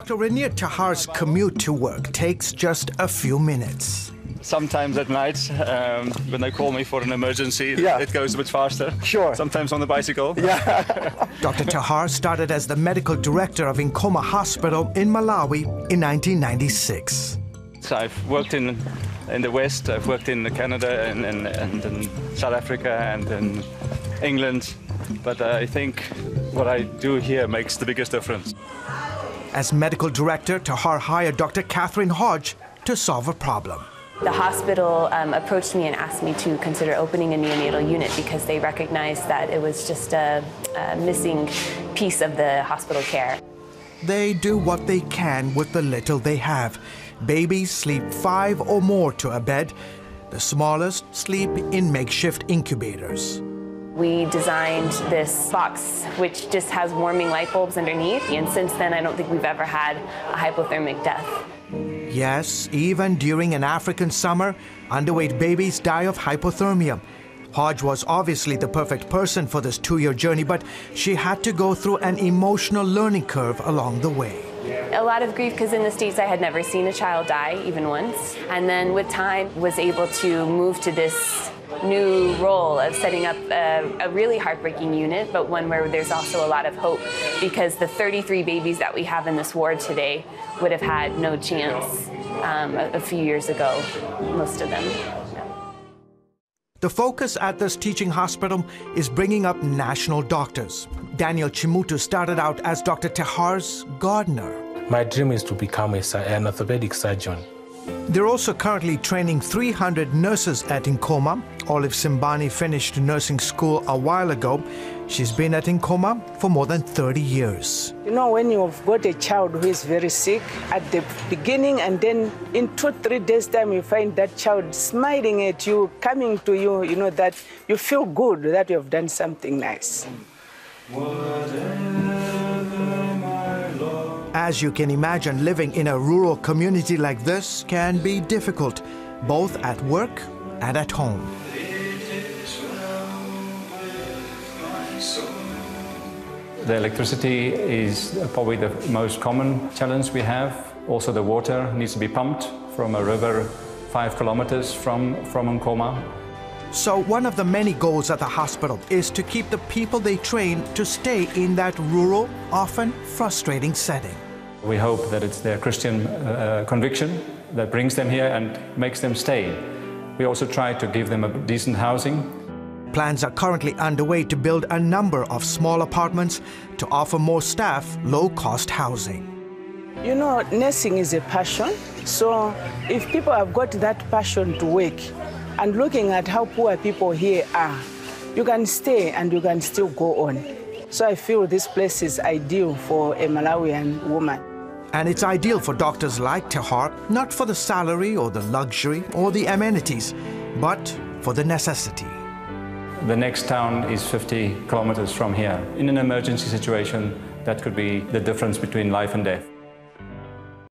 Dr. Rainier Tahar's commute to work takes just a few minutes. Sometimes at night, when they call me for an emergency, it goes a bit faster. Sure. Sometimes on the bicycle. Yeah. Dr. Tahar started as the medical director of Nkoma Hospital in Malawi in 1996. So I've worked in the West, I've worked in Canada and in South Africa and in England, but I think what I do here makes the biggest difference. As medical director, Tahar hired Dr. Katherine Hodge to solve a problem. The hospital approached me and asked me to consider opening a neonatal unit because they recognized that it was just a missing piece of the hospital care. They do what they can with the little they have. Babies sleep 5 or more to a bed. The smallest sleep in makeshift incubators. We designed this box which just has warming light bulbs underneath, and since then I don't think we've ever had a hypothermic death. Yes, even during an African summer, underweight babies die of hypothermia. Hodge was obviously the perfect person for this 2-year journey, but she had to go through an emotional learning curve along the way. A lot of grief because in the States I had never seen a child die, even once. And then with time was able to move to this new role of setting up a really heartbreaking unit, but one where there's also a lot of hope, because the 33 babies that we have in this ward today would have had no chance a few years ago, most of them. The focus at this teaching hospital is bringing up national doctors. Daniel Camuto started out as Dr. Tahar's gardener. My dream is to become an orthopedic surgeon. They're also currently training 300 nurses at Nkoma. Olive Simbani finished nursing school a while ago. She's been at Nkoma for more than 30 years. You know, when you've got a child who is very sick at the beginning, and then in 2-3 days' time you find that child smiling at you, coming to you, you know, that you feel good that you have done something nice. As you can imagine, living in a rural community like this can be difficult, both at work and at home. The electricity is probably the most common challenge we have. Also, the water needs to be pumped from a river 5 kilometers from Nkoma. So one of the many goals at the hospital is to keep the people they train to stay in that rural, often frustrating setting. We hope that it's their Christian conviction that brings them here and makes them stay. We also try to give them a decent housing. Plans are currently underway to build a number of small apartments to offer more staff low-cost housing. You know, nursing is a passion, so if people have got that passion to work, and looking at how poor people here are, you can stay and you can still go on. So I feel this place is ideal for a Malawian woman. And it's ideal for doctors like Tahar, not for the salary or the luxury or the amenities, but for the necessity. The next town is 50 kilometers from here. In an emergency situation, that could be the difference between life and death.